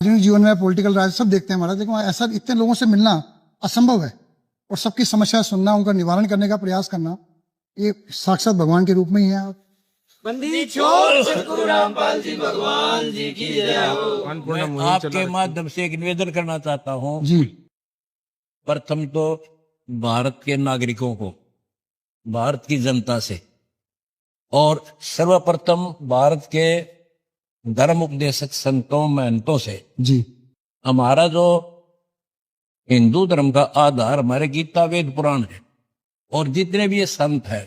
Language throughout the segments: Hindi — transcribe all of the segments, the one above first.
सार्वजनिक जीवन में पॉलिटिकल राज सब देखते हैं महाराज, लेकिन ऐसा इतने लोगों से मिलना असंभव है और सबकी समस्या सुनना, उनका निवारण करने का प्रयास करना, ये साक्षात भगवान के रूप में ही है। बंदी छोड़ सतगुरु रामपाल जी भगवान जी की जय हो। मैं आपके माध्यम से एक निवेदन करना चाहता हूँ जी। प्रथम तो भारत के नागरिकों को, भारत की जनता से, और सर्वप्रथम भारत के धर्म उपदेशक संतों महंतों से। जी। हमारा जो हिंदू धर्म का आधार हमारे गीता वेद पुराण है, और जितने भी ये संत हैं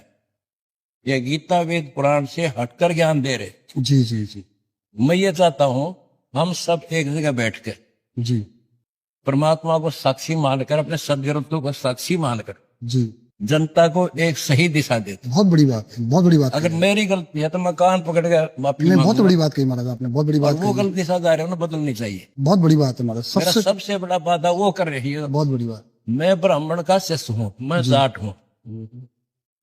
ये गीता वेद पुराण से हटकर ज्ञान दे रहे। जी जी जी। मैं ये चाहता हूं हम सब एक जगह बैठकर जी परमात्मा को साक्षी मानकर, अपने सदग्रंथों को साक्षी मानकर जी जनता को एक सही दिशा देते। बहुत बड़ी बात है, बहुत बड़ी बात अगर कही। मेरी गलती है तो मैं कान पकड़ के माफी नहीं, बहुत मांगूंगा। बड़ी बात कही महाराज आपने, बहुत बड़ी और बात वो कही। गलत दिशा जा रहे हो ना, बदलनी चाहिए। बहुत बड़ी बात है महाराज, मेरा सबसे सबसे बड़ा वादा वो कर रही है। बहुत बड़ी बात। मैं ब्राह्मण का शिष्य हूँ, मैं जाट हूँ,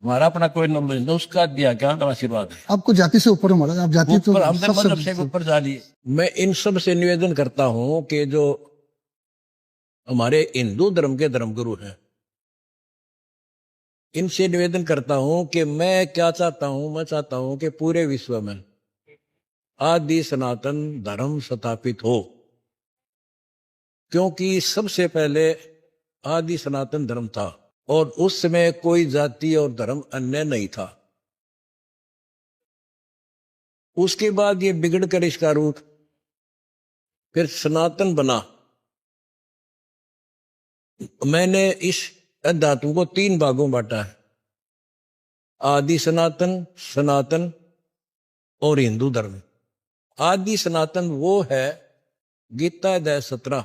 हमारा अपना कोई नॉलेज नहीं, उसका दिया क्या आशीर्वाद है। आपको जाति से ऊपर हो महाराज, आप जाति तो ऊपर हमने मजहब से सबसे ऊपर जा लिए। मैं इन सब से निवेदन करता हूँ कि जो हमारे हिंदू धर्म के धर्मगुरु हैं, इनसे निवेदन करता हूं कि मैं क्या चाहता हूं, मैं चाहता हूं कि पूरे विश्व में आदि सनातन धर्म स्थापित हो, क्योंकि सबसे पहले आदि सनातन धर्म था और उस समय कोई जाति और धर्म अन्य नहीं था। उसके बाद ये बिगड़कर इसका रूप फिर सनातन बना। मैंने इस धातु को 3 भागों में बांटा है, आदि सनातन, सनातन और हिंदू धर्म। आदि सनातन वो है, गीता अध्याय 17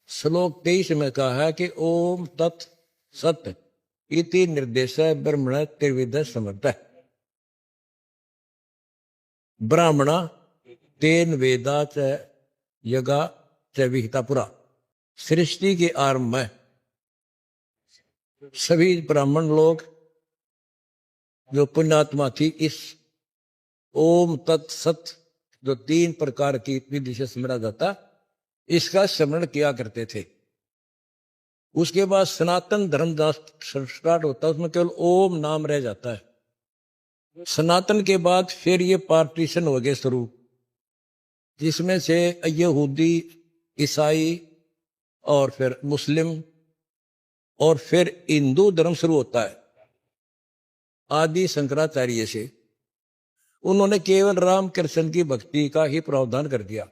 श्लोक 23 में कहा है कि ओम तत् सत इति निर्देश ब्रह्मण त्रिविध समर्थ। ब्राह्मणा तेन वेदा च यगा च विहिता पुरा। सृष्टि के आरंभ में सभी ब्राह्मण लोग जो पुण्यात्मा थी, इस ओम तत् सत जो 3 प्रकार की विधि से स्मरा जाता, इसका स्मरण किया करते थे। उसके बाद सनातन धर्म स्टार्ट होता है, उसमें केवल ओम नाम रह जाता है। सनातन के बाद फिर ये पार्टीशन हो गए शुरू, जिसमें से यहूदी, ईसाई और फिर मुस्लिम और फिर हिंदू धर्म शुरू होता है। आदि शंकराचार्य से उन्होंने केवल राम कृष्ण की भक्ति का ही प्रावधान कर दिया।